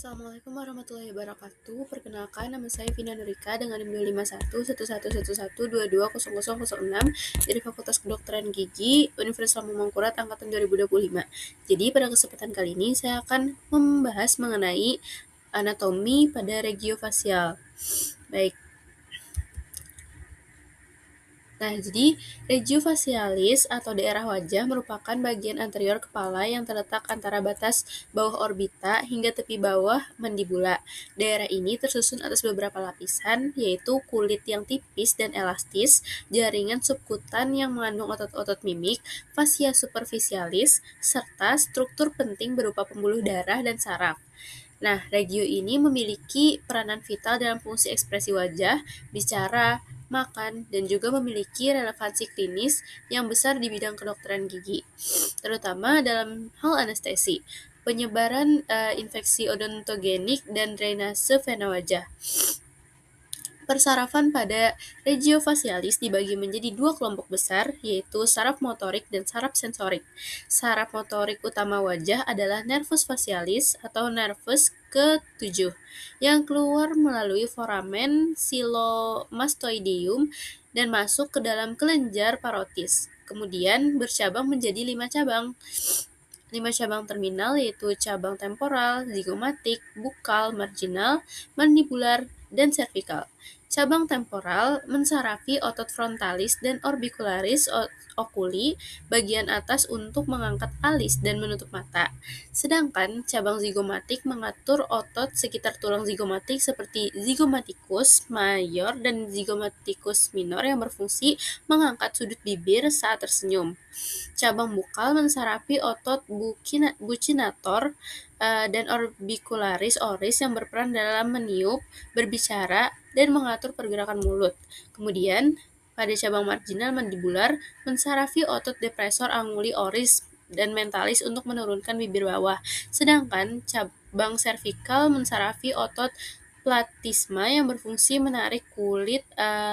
Assalamualaikum warahmatullahi wabarakatuh. Perkenalkan, nama saya Vina Nurika dengan NIM 2511111220006 dari Fakultas Kedokteran Gigi Universitas Mangkurat angkatan 2025. Jadi pada kesempatan kali ini saya akan membahas mengenai anatomi pada regio fasial. Baik. Nah, jadi regio facialis atau daerah wajah merupakan bagian anterior kepala yang terletak antara batas bawah orbita hingga tepi bawah mandibula. Daerah ini tersusun atas beberapa lapisan, yaitu kulit yang tipis dan elastis, jaringan subkutan yang mengandung otot-otot mimik, fascia superficialis, serta struktur penting berupa pembuluh darah dan saraf. Nah, regio ini memiliki peranan vital dalam fungsi ekspresi wajah, bicara, makan, dan juga memiliki relevansi klinis yang besar di bidang kedokteran gigi, terutama dalam hal anestesi, penyebaran infeksi odontogenik, dan drainase vena wajah. Persarafan pada regio facialis dibagi menjadi dua kelompok besar, yaitu saraf motorik dan saraf sensorik. Saraf motorik utama wajah adalah nervus facialis atau nervus ke-7 yang keluar melalui foramen silomastoideum dan masuk ke dalam kelenjar parotis. Kemudian bercabang menjadi 5 cabang. 5 cabang terminal yaitu cabang temporal, zigomatik, bukal, marginal, mandibular, dan cervical. Cabang temporal mensarafi otot frontalis dan orbicularis oculi bagian atas untuk mengangkat alis dan menutup mata. Sedangkan cabang zigomatik mengatur otot sekitar tulang zigomatik seperti zigomaticus mayor dan zigomaticus minor yang berfungsi mengangkat sudut bibir saat tersenyum. Cabang bukal mensarafi otot buccinator dan orbicularis oris yang berperan dalam meniup, berbicara, dan mengatur pergerakan mulut. Kemudian, pada cabang marginal mandibular mensarafi otot depressor anguli oris dan mentalis untuk menurunkan bibir bawah. Sedangkan cabang cervical mensarafi otot platisma yang berfungsi menarik kulit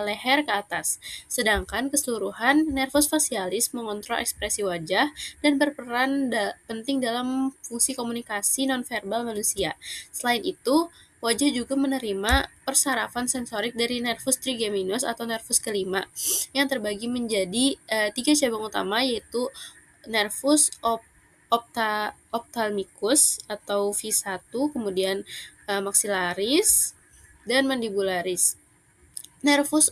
leher ke atas. Sedangkan keseluruhan nervus facialis mengontrol ekspresi wajah dan berperan penting dalam fungsi komunikasi nonverbal manusia. Selain itu, wajah juga menerima persarafan sensorik dari nervus trigeminus atau nervus kelima yang terbagi menjadi 3 cabang utama, yaitu nervus ophthalmicus atau V1, kemudian maxillaris, dan mandibularis. Nervus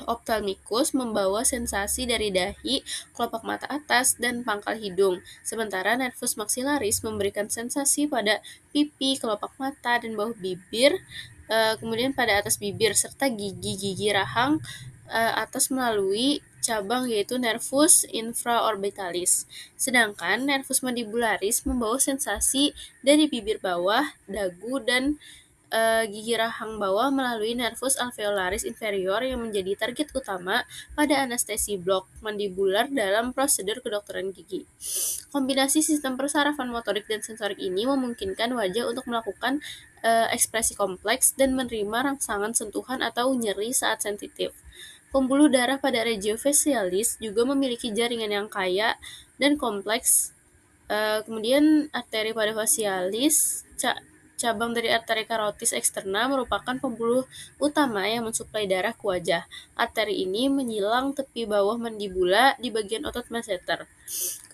ophthalmicus membawa sensasi dari dahi, kelopak mata atas, dan pangkal hidung, sementara nervus maxillaris memberikan sensasi pada pipi, kelopak mata, dan bawah bibir, kemudian pada atas bibir, serta gigi-gigi rahang atas melalui cabang yaitu nervus infraorbitalis. Sedangkan nervus mandibularis membawa sensasi dari bibir bawah, dagu, dan gigi rahang bawah melalui nervus alveolaris inferior yang menjadi target utama pada anestesi blok mandibular dalam prosedur kedokteran gigi. Kombinasi sistem persarafan motorik dan sensorik ini memungkinkan wajah untuk melakukan ekspresi kompleks dan menerima rangsangan sentuhan atau nyeri saat sensitif. Pembuluh darah pada regio facialis juga memiliki jaringan yang kaya dan kompleks. Kemudian arteri pada facialis, cabang dari arteri karotis eksterna, merupakan pembuluh utama yang mensuplai darah ke wajah. Arteri ini menyilang tepi bawah mandibula di bagian otot masseter.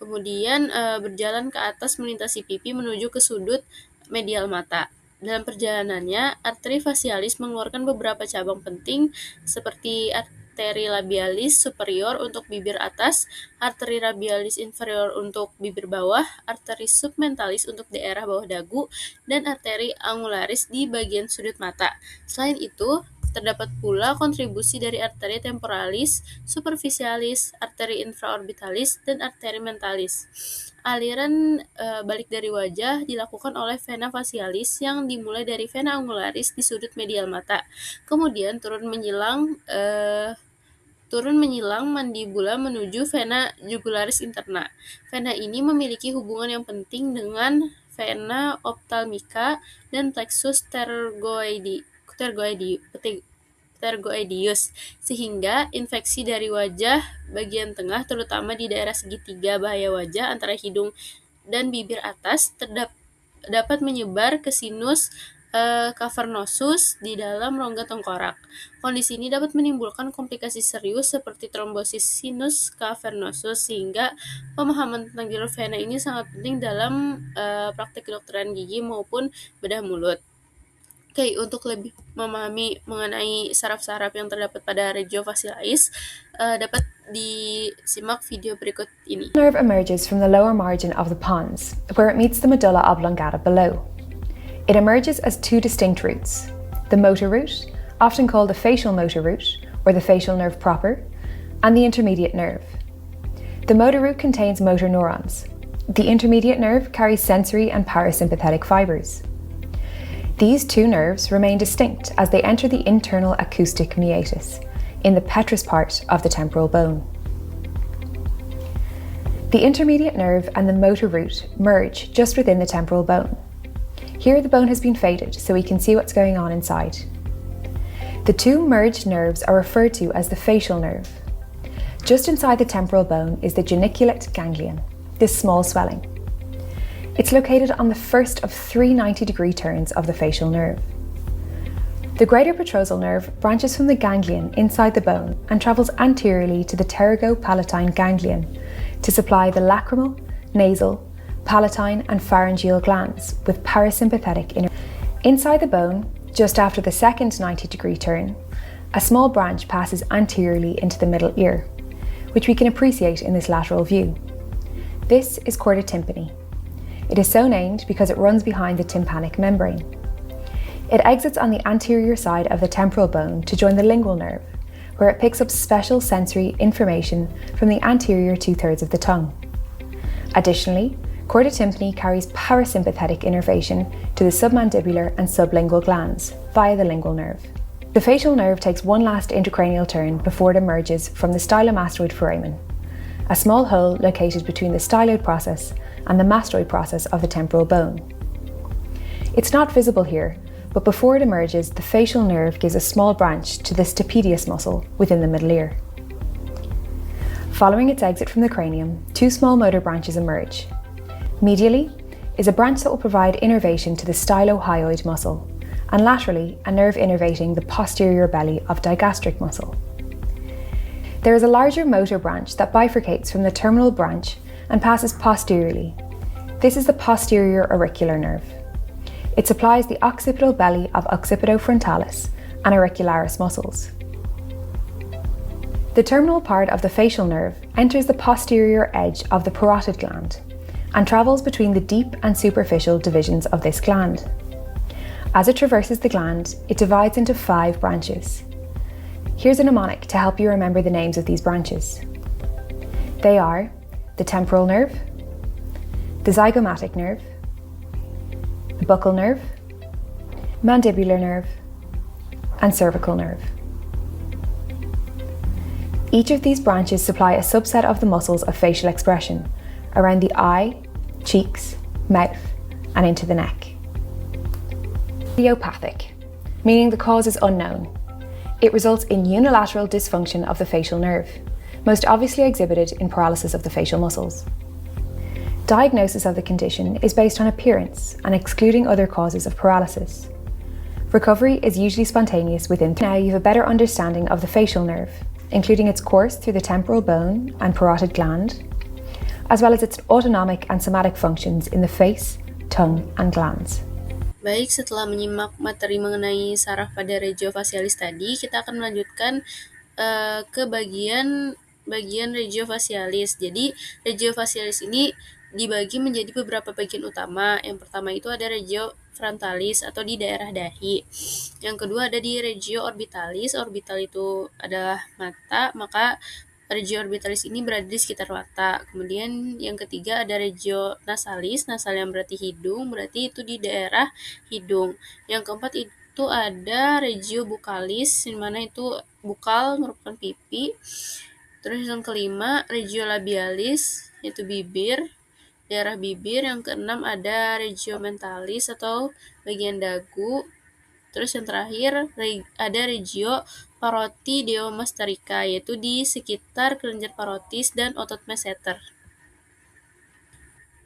Kemudian berjalan ke atas melintasi pipi menuju ke sudut medial mata. Dalam perjalanannya, arteri facialis mengeluarkan beberapa cabang penting seperti arteri labialis superior untuk bibir atas, arteri labialis inferior untuk bibir bawah, arteri submentalis untuk daerah bawah dagu, dan arteri angularis di bagian sudut mata. Selain itu, terdapat pula kontribusi dari arteri temporalis, superficialis, arteri infraorbitalis, dan arteri mentalis. Aliran balik dari wajah dilakukan oleh vena facialis yang dimulai dari vena angularis di sudut medial mata, kemudian turun menyilang mandibula menuju vena jugularis interna. Vena ini memiliki hubungan yang penting dengan vena ophthalmica dan plexus pterygoideus, sehingga infeksi dari wajah bagian tengah, terutama di daerah segitiga bahaya wajah antara hidung dan bibir atas, dapat menyebar ke sinus cavernosus di dalam rongga tengkorak. Kondisi ini dapat menimbulkan komplikasi serius seperti trombosis sinus cavernosus, sehingga pemahaman tentang jalur vena ini sangat penting dalam praktik kedokteran gigi maupun bedah mulut. Oke, untuk lebih memahami mengenai saraf-saraf yang terdapat pada regio fascialis, dapat disimak video berikut ini. The nerve emerges from the lower margin of the pons, where it meets the medulla oblongata below. It emerges as two distinct routes: the motor route, often called the facial motor route or the facial nerve proper, and the intermediate nerve. The motor route contains motor neurons. The intermediate nerve carries sensory and parasympathetic fibers. These two nerves remain distinct as they enter the internal acoustic meatus, in the petrous part of the temporal bone. The intermediate nerve and the motor route merge just within the temporal bone. Here the bone has been faded so we can see what's going on inside. The two merged nerves are referred to as the facial nerve. Just inside the temporal bone is the geniculate ganglion, this small swelling. It's located on the first of three 90-degree turns of the facial nerve. The greater petrosal nerve branches from the ganglion inside the bone and travels anteriorly to the pterygopalatine ganglion to supply the lacrimal, nasal, palatine and pharyngeal glands with parasympathetic Inside the bone, just after the second 90-degree turn, a small branch passes anteriorly into the middle ear, which we can appreciate in this lateral view. This is chorda tympani. It is so named because it runs behind the tympanic membrane. It exits on the anterior side of the temporal bone to join the lingual nerve, where it picks up special sensory information from the anterior two-thirds of the tongue. Additionally, chorda tympani carries parasympathetic innervation to the submandibular and sublingual glands via the lingual nerve. The facial nerve takes one last intracranial turn before it emerges from the stylomastoid foramen, a small hole located between the styloid process and the mastoid process of the temporal bone. It's not visible here, but before it emerges, the facial nerve gives a small branch to the stapedius muscle within the middle ear. Following its exit from the cranium, two small motor branches emerge. Medially is a branch that will provide innervation to the stylohyoid muscle, and laterally a nerve innervating the posterior belly of digastric muscle. There is a larger motor branch that bifurcates from the terminal branch and passes posteriorly. This is the posterior auricular nerve. It supplies the occipital belly of occipitofrontalis and auricularis muscles. The terminal part of the facial nerve enters the posterior edge of the parotid gland and travels between the deep and superficial divisions of this gland. As it traverses the gland, it divides into 5 branches. Here's a mnemonic to help you remember the names of these branches. They are the temporal nerve, the zygomatic nerve, the buccal nerve, mandibular nerve, and cervical nerve. Each of these branches supply a subset of the muscles of facial expression around the eye, cheeks, mouth, and into the neck. Idiopathic, meaning the cause is unknown. It results in unilateral dysfunction of the facial nerve, most obviously exhibited in paralysis of the facial muscles. Diagnosis of the condition is based on appearance and excluding other causes of paralysis. Recovery is usually spontaneous within. Now you have a better understanding of the facial nerve, including its course through the temporal bone and parotid gland, as well as its autonomic and somatic functions in the face, tongue, and glands. Baik, setelah menyimak materi mengenai saraf pada regio fascialis tadi, kita akan melanjutkan ke bagian regio fascialis. Jadi, regio fascialis ini dibagi menjadi beberapa bagian utama. Yang pertama itu ada regio frontalis atau di daerah dahi. Yang kedua ada di regio orbitalis. Orbital itu adalah mata, maka regio orbitalis ini berada di sekitar mata. Kemudian yang ketiga ada regio nasalis, nasal yang berarti hidung, berarti itu di daerah hidung. Yang keempat itu ada regio bukalis, di mana itu bukal merupakan pipi. Terus yang kelima regio labialis, yaitu bibir, daerah bibir. Yang keenam ada regio mentalis atau bagian dagu. Terus yang terakhir ada regio parotideomasterica, yaitu di sekitar kelenjar parotis dan otot masseter.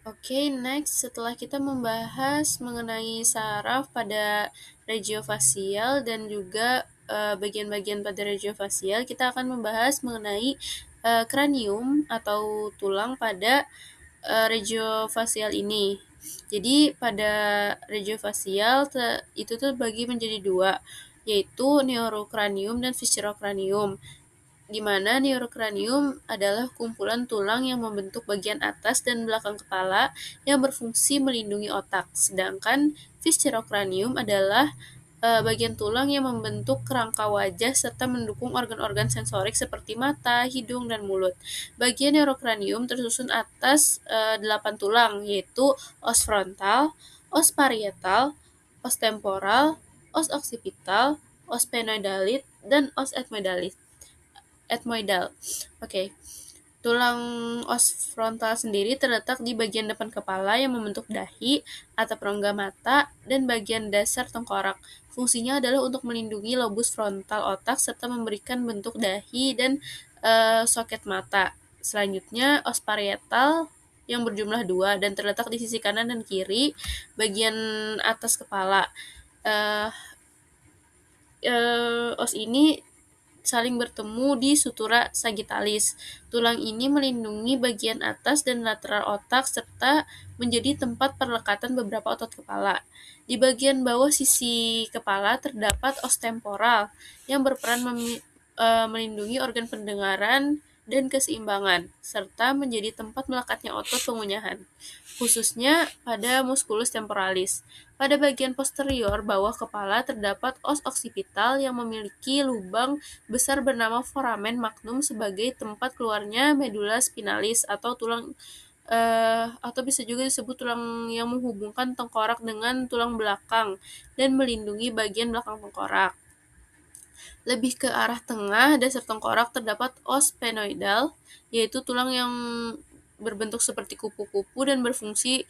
Oke, next setelah kita membahas mengenai saraf pada regio fasial dan juga bagian-bagian pada regio fasial, kita akan membahas mengenai kranium atau tulang pada regio fasial ini. Jadi pada regio fasial itu terbagi menjadi dua, yaitu neurokranium dan viscerokranium, di mana neurokranium adalah kumpulan tulang yang membentuk bagian atas dan belakang kepala yang berfungsi melindungi otak, sedangkan viscerokranium adalah bagian tulang yang membentuk kerangka wajah serta mendukung organ-organ sensorik seperti mata, hidung, dan mulut. Bagian neurokranium tersusun atas 8 tulang, yaitu os frontal, os parietal, os temporal, os occipital, os sphenoidalis, dan os ethmoidal. Oke. Tulang os frontal sendiri terletak di bagian depan kepala yang membentuk dahi, atap rongga mata, dan bagian dasar tengkorak. Fungsinya adalah untuk melindungi lobus frontal otak serta memberikan bentuk dahi dan soket mata. Selanjutnya, os parietal yang berjumlah 2 dan terletak di sisi kanan dan kiri bagian atas kepala. Os ini saling bertemu di sutura sagittalis. Tulang ini melindungi bagian atas dan lateral otak serta menjadi tempat perlekatan beberapa otot kepala. Di bagian bawah sisi kepala terdapat os temporal yang berperan melindungi organ pendengaran dan keseimbangan, serta menjadi tempat melekatnya otot pengunyahan, khususnya pada musculus temporalis. Pada bagian posterior bawah kepala terdapat os occipital yang memiliki lubang besar bernama foramen magnum sebagai tempat keluarnya medula spinalis atau tulang atau bisa juga disebut tulang yang menghubungkan tengkorak dengan tulang belakang dan melindungi bagian belakang tengkorak. Lebih ke arah tengah dasar tengkorak terdapat os sphenoidal, yaitu tulang yang berbentuk seperti kupu-kupu dan berfungsi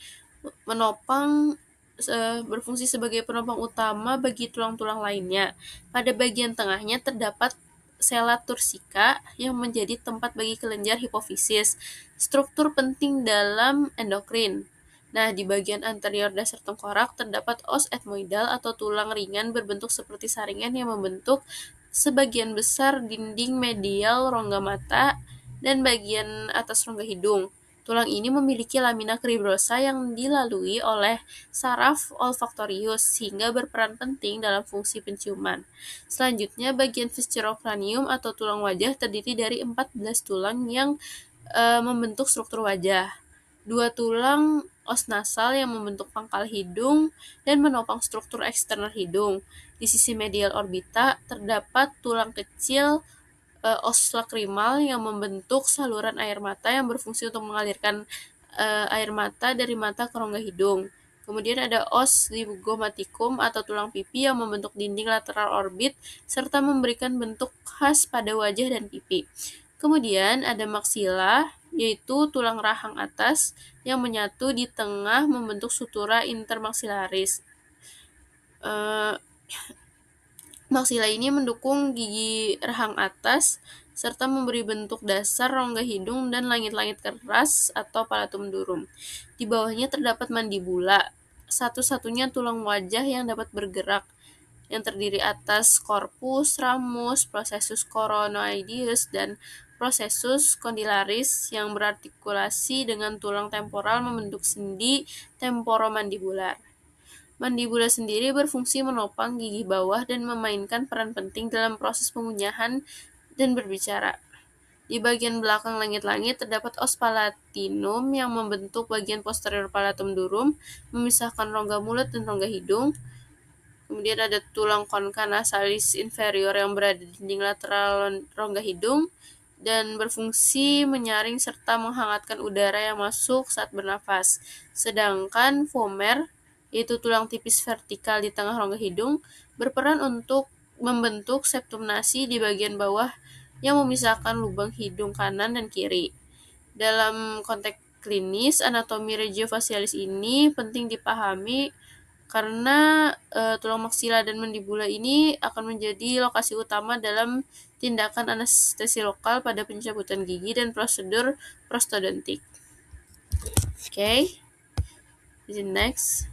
sebagai penopang utama bagi tulang-tulang lainnya. Pada bagian tengahnya terdapat sela tursika yang menjadi tempat bagi kelenjar hipofisis, struktur penting dalam endokrin. Nah, di bagian anterior dasar tengkorak terdapat os ethmoidal atau tulang ringan berbentuk seperti saringan yang membentuk sebagian besar dinding medial rongga mata dan bagian atas rongga hidung. Tulang ini memiliki lamina cribrosa yang dilalui oleh saraf olfaktorius sehingga berperan penting dalam fungsi penciuman. Selanjutnya, bagian viscerokranium atau tulang wajah terdiri dari 14 tulang yang membentuk struktur wajah. 2 tulang os nasal yang membentuk pangkal hidung dan menopang struktur eksternal hidung. Di sisi medial orbita terdapat tulang kecil os lakrimal yang membentuk saluran air mata yang berfungsi untuk mengalirkan air mata dari mata ke rongga hidung. Kemudian ada os zygomaticum atau tulang pipi yang membentuk dinding lateral orbit serta memberikan bentuk khas pada wajah dan pipi. Kemudian ada maksila, yaitu tulang rahang atas yang menyatu di tengah membentuk sutura intermaksilaris. Maksila ini mendukung gigi rahang atas serta memberi bentuk dasar rongga hidung dan langit-langit keras atau palatum durum. Di bawahnya terdapat mandibula, satu-satunya tulang wajah yang dapat bergerak, yang terdiri atas corpus, ramus, processus coronoideus, dan processus condylaris yang berartikulasi dengan tulang temporal membentuk sendi temporomandibular. Mandibula sendiri berfungsi menopang gigi bawah dan memainkan peran penting dalam proses pengunyahan dan berbicara. Di bagian belakang langit-langit terdapat os palatinum yang membentuk bagian posterior palatum durum, memisahkan rongga mulut dan rongga hidung. Kemudian ada tulang concha nasalis inferior yang berada di dinding lateral rongga hidung dan berfungsi menyaring serta menghangatkan udara yang masuk saat bernafas. Sedangkan vomer, yaitu tulang tipis vertikal di tengah rongga hidung, berperan untuk membentuk septum nasi di bagian bawah yang memisahkan lubang hidung kanan dan kiri. Dalam konteks klinis, anatomi regio fasialis ini penting dipahami karena tulang maksila dan mandibula ini akan menjadi lokasi utama dalam tindakan anestesi lokal pada pencabutan gigi dan prosedur prostodontik. Oke. Izin next.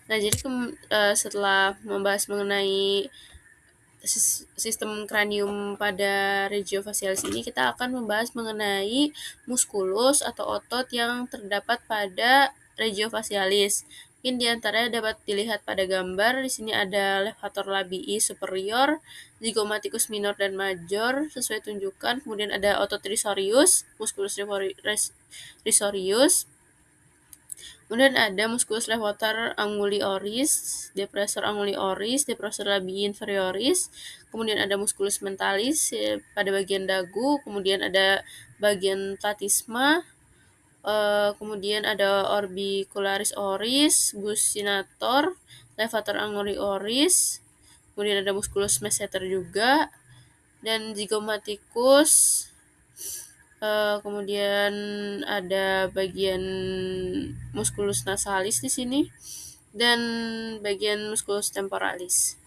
Nah, jadi setelah membahas mengenai sistem kranium pada regio facialis ini, kita akan membahas mengenai muskulus atau otot yang terdapat pada regio facialis. Mungkin diantaranya dapat dilihat pada gambar. Di sini ada levator labii superior, zygomaticus minor dan major sesuai tunjukan. Kemudian ada otot risorius, musculus risorius. Kemudian ada musculus levator anguli oris, depressor anguli oris, depressor labii inferioris. Kemudian ada musculus mentalis pada bagian dagu. Kemudian ada bagian platisma. Kemudian ada orbicularis oris, buccinator, levator anguli oris. Kemudian ada musculus masseter juga, dan zygomaticus. Kemudian ada bagian musculus nasalis di sini dan bagian musculus temporalis.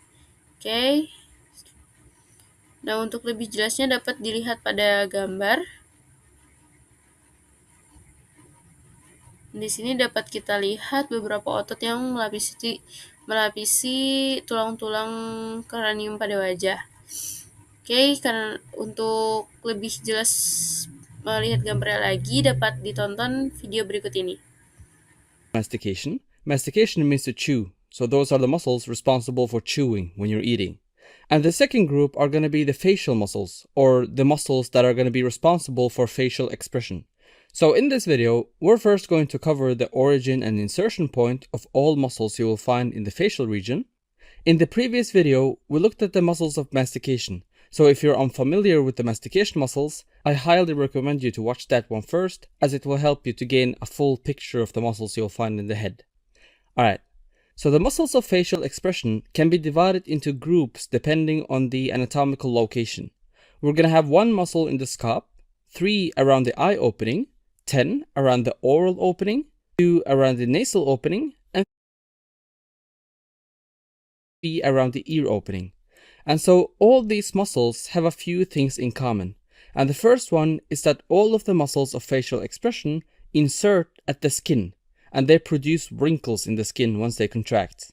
Oke. Nah, untuk lebih jelasnya dapat dilihat pada gambar. Di sini dapat kita lihat beberapa otot yang melapisi tulang-tulang kranium pada wajah. Oke, karena untuk lebih jelas melihat gambarnya lagi, dapat ditonton video berikut ini. Mastication. Mastication means to chew, so those are the muscles responsible for chewing when you're eating. And the second group are going to be the facial muscles, or the muscles that are going to be responsible for facial expression. So in this video, we're first going to cover the origin and insertion point of all muscles you will find in the facial region. In the previous video, we looked at the muscles of mastication. So if you're unfamiliar with the mastication muscles, I highly recommend you to watch that one first, as it will help you to gain a full picture of the muscles you'll find in the head. Alright, so the muscles of facial expression can be divided into groups depending on the anatomical location. We're going to have 1 muscle in the scalp, 3 around the eye opening, 10 around the oral opening, 2 around the nasal opening, and 3 around the ear opening. And so all these muscles have a few things in common. And the first one is that all of the muscles of facial expression insert at the skin, and they produce wrinkles in the skin once they contract.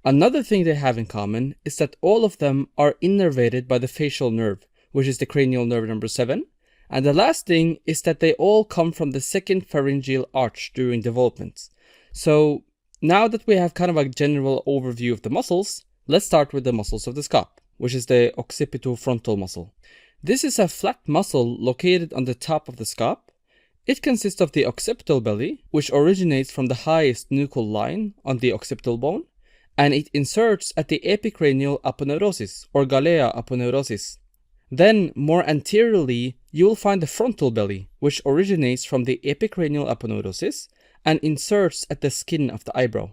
Another thing they have in common is that all of them are innervated by the facial nerve, which is the cranial nerve number 7. And the last thing is that they all come from the second pharyngeal arch during development. So now that we have kind of a general overview of the muscles, let's start with the muscles of the scalp, which is the occipitofrontal muscle. This is a flat muscle located on the top of the scalp. It consists of the occipital belly, which originates from the highest nuchal line on the occipital bone, and it inserts at the epicranial aponeurosis, or galea aponeurosis. Then, more anteriorly, you will find the frontal belly, which originates from the epicranial aponeurosis and inserts at the skin of the eyebrow.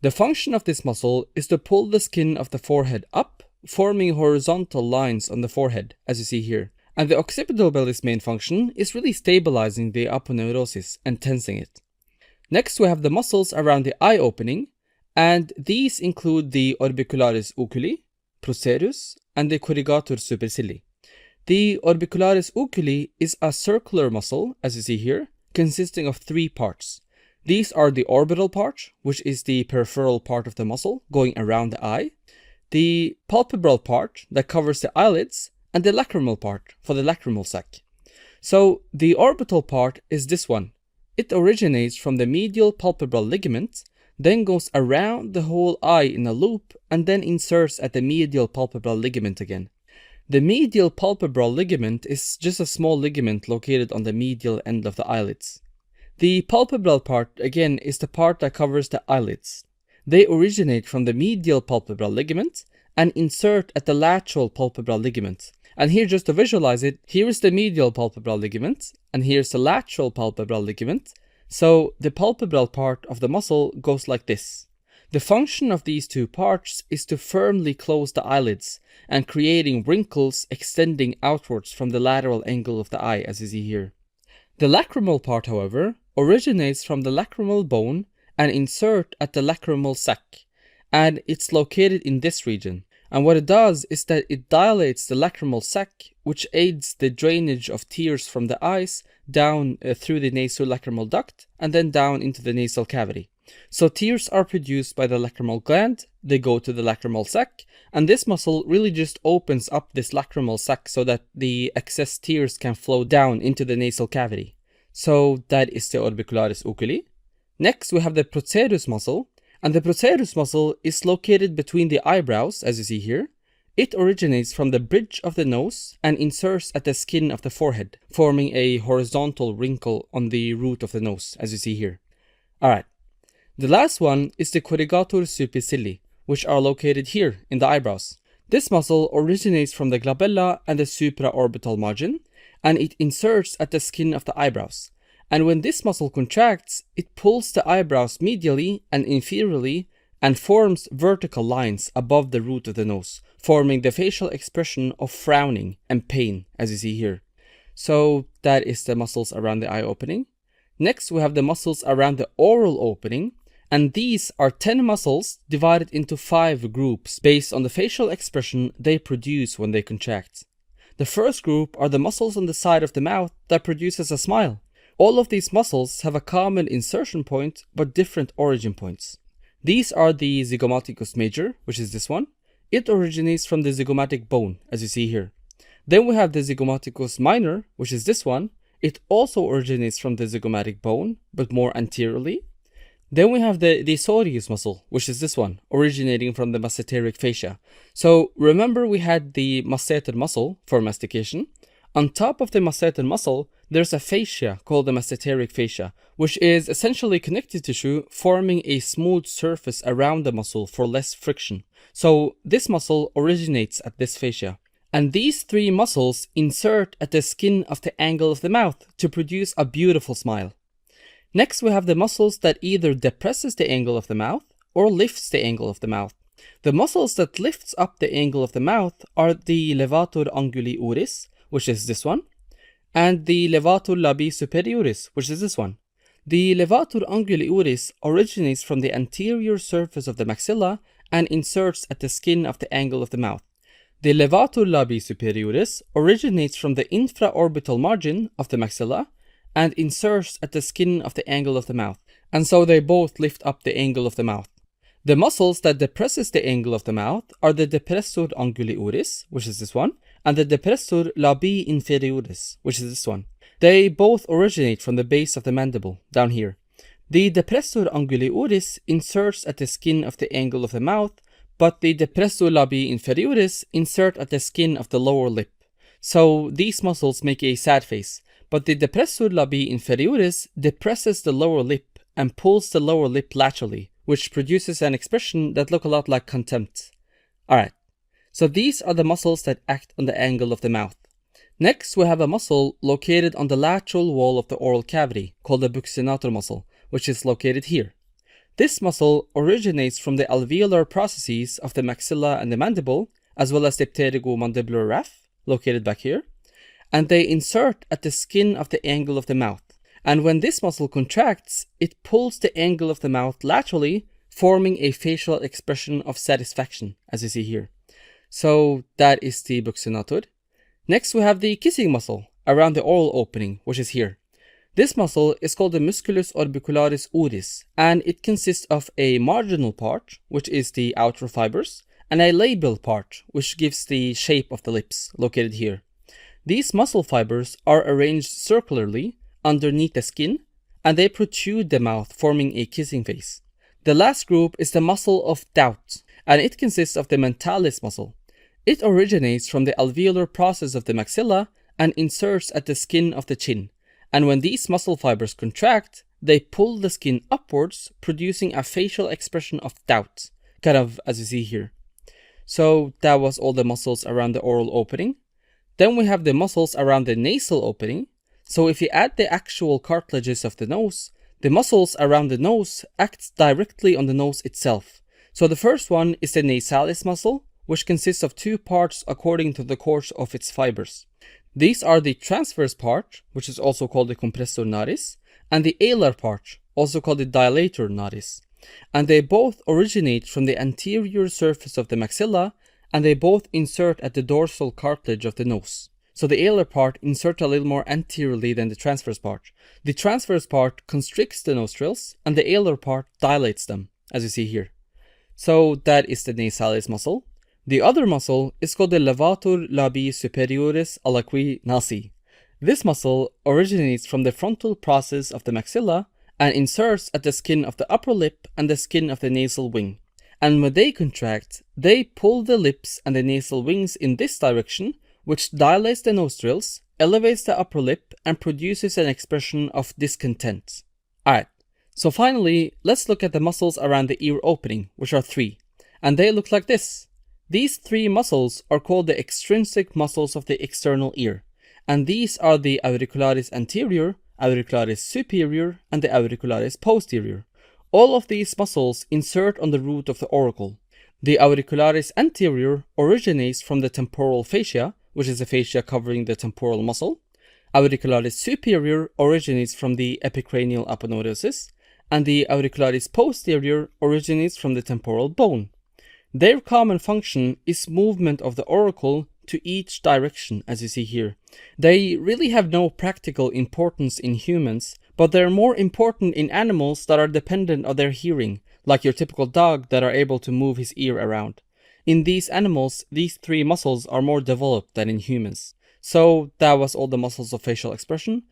The function of this muscle is to pull the skin of the forehead up, forming horizontal lines on the forehead, as you see here. And the occipital belly's main function is really stabilizing the aponeurosis and tensing it. Next, we have the muscles around the eye opening, and these include the orbicularis oculi, procerus, and the corrugator supercilii. The orbicularis oculi is a circular muscle, as you see here, consisting of 3 parts. These are the orbital part, which is the peripheral part of the muscle going around the eye, the palpebral part that covers the eyelids, and the lacrimal part for the lacrimal sac. So the orbital part is this one. It originates from the medial palpebral ligament, then goes around the whole eye in a loop, and then inserts at the medial palpebral ligament again. The medial palpebral ligament is just a small ligament located on the medial end of the eyelids. The palpebral part, again, is the part that covers the eyelids. They originate from the medial palpebral ligament and insert at the lateral palpebral ligament. And here, just to visualize it, here is the medial palpebral ligament, and here's the lateral palpebral ligament. So the palpebral part of the muscle goes like this. The function of these 2 parts is to firmly close the eyelids and creating wrinkles extending outwards from the lateral angle of the eye, as you see here. The lacrimal part, however, originates from the lacrimal bone and insert at the lacrimal sac, and it's located in this region. And what it does is that it dilates the lacrimal sac, which aids the drainage of tears from the eyes down through the nasolacrimal duct and then down into the nasal cavity. So tears are produced by the lacrimal gland, they go to the lacrimal sac, and this muscle really just opens up this lacrimal sac so that the excess tears can flow down into the nasal cavity. So that is the orbicularis oculi. Next we have the procerus muscle, and the procerus muscle is located between the eyebrows, as you see here. It originates from the bridge of the nose and inserts at the skin of the forehead, forming a horizontal wrinkle on the root of the nose, as you see here. Alright. The last one is the corrugator supercilii, which are located here in the eyebrows. This muscle originates from the glabella and the supraorbital margin, and it inserts at the skin of the eyebrows. And when this muscle contracts, it pulls the eyebrows medially and inferiorly and forms vertical lines above the root of the nose, forming the facial expression of frowning and pain, as you see here. So that is the muscles around the eye opening. Next, we have the muscles around the oral opening, and these are 10 muscles divided into 5 groups based on the facial expression they produce when they contract. The first group are the muscles on the side of the mouth that produces a smile. All of these muscles have a common insertion point but different origin points. These are the zygomaticus major, which is this one. It originates from the zygomatic bone, as you see here. Then we have the zygomaticus minor, which is this one. It also originates from the zygomatic bone, but more anteriorly. Then we have the soleus muscle, which is this one, originating from the masseteric fascia. So remember we had the masseter muscle for mastication. On top of the masseter muscle, there's a fascia called the masseteric fascia, which is essentially connective tissue forming a smooth surface around the muscle for less friction. So this muscle originates at this fascia. And these 3 muscles insert at the skin of the angle of the mouth to produce a beautiful smile. Next, we have the muscles that either depresses the angle of the mouth or lifts the angle of the mouth. The muscles that lifts up the angle of the mouth are the levator anguli oris, which is this one, and the levator labii superioris, which is this one. The levator anguli oris originates from the anterior surface of the maxilla and inserts at the skin of the angle of the mouth. The levator labii superioris originates from the infraorbital margin of the maxilla and inserts at the skin of the angle of the mouth, and so they both lift up the angle of the mouth. The muscles that depresses the angle of the mouth are the depressor anguli oris, which is this one, and the depressor labii inferioris, which is this one. They both originate from the base of the mandible, down here. The depressor anguli oris inserts at the skin of the angle of the mouth, but the depressor labii inferioris insert at the skin of the lower lip. So these muscles make a sad face, but the depressor labii inferioris depresses the lower lip and pulls the lower lip laterally, which produces an expression that looks a lot like contempt. Alright, so these are the muscles that act on the angle of the mouth. Next, we have a muscle located on the lateral wall of the oral cavity, called the buccinator muscle, which is located here. This muscle originates from the alveolar processes of the maxilla and the mandible, as well as the pterygomandibular raphe, located back here, and they insert at the skin of the angle of the mouth. And when this muscle contracts, it pulls the angle of the mouth laterally, forming a facial expression of satisfaction, as you see here. So that is the buccinator. Next, we have the kissing muscle around the oral opening, which is here. This muscle is called the musculus orbicularis oris, and it consists of a marginal part, which is the outer fibers, and a labial part, which gives the shape of the lips, located here. These muscle fibers are arranged circularly underneath the skin, and they protrude the mouth, forming a kissing face. The last group is the muscle of doubt, and it consists of the mentalis muscle. It originates from the alveolar process of the maxilla and inserts at the skin of the chin. And when these muscle fibers contract, they pull the skin upwards, producing a facial expression of doubt, kind of as you see here. So that was all the muscles around the oral opening. Then we have the muscles around the nasal opening. So if you add the actual cartilages of the nose, the muscles around the nose act directly on the nose itself. So the first one is the nasalis muscle, which consists of 2 parts according to the course of its fibers. These are the transverse part, which is also called the compressor naris, and the alar part, also called the dilator naris. And they both originate from the anterior surface of the maxilla and they both insert at the dorsal cartilage of the nose. So the alar part inserts a little more anteriorly than the transverse part. The transverse part constricts the nostrils, and the alar part dilates them, as you see here. So that is the nasalis muscle. The other muscle is called the levator labii superioris alaqui nasi. This muscle originates from the frontal process of the maxilla and inserts at the skin of the upper lip and the skin of the nasal wing. And when they contract, they pull the lips and the nasal wings in this direction, which dilates the nostrils, elevates the upper lip, and produces an expression of discontent. Alright, so finally, let's look at the muscles around the ear opening, which are 3. And they look like this. These 3 muscles are called the extrinsic muscles of the external ear. And these are the auricularis anterior, auricularis superior, and the auricularis posterior. All of these muscles insert on the root of the auricle. The auricularis anterior originates from the temporal fascia, which is the fascia covering the temporal muscle. Auricularis superior originates from the epicranial aponeurosis, and the auricularis posterior originates from the temporal bone. Their common function is movement of the auricle to each direction, as you see here. They really have no practical importance in humans, but they're more important in animals that are dependent on their hearing, like your typical dog that are able to move his ear around. In these animals, these 3 muscles are more developed than in humans. So that was all the muscles of facial expression.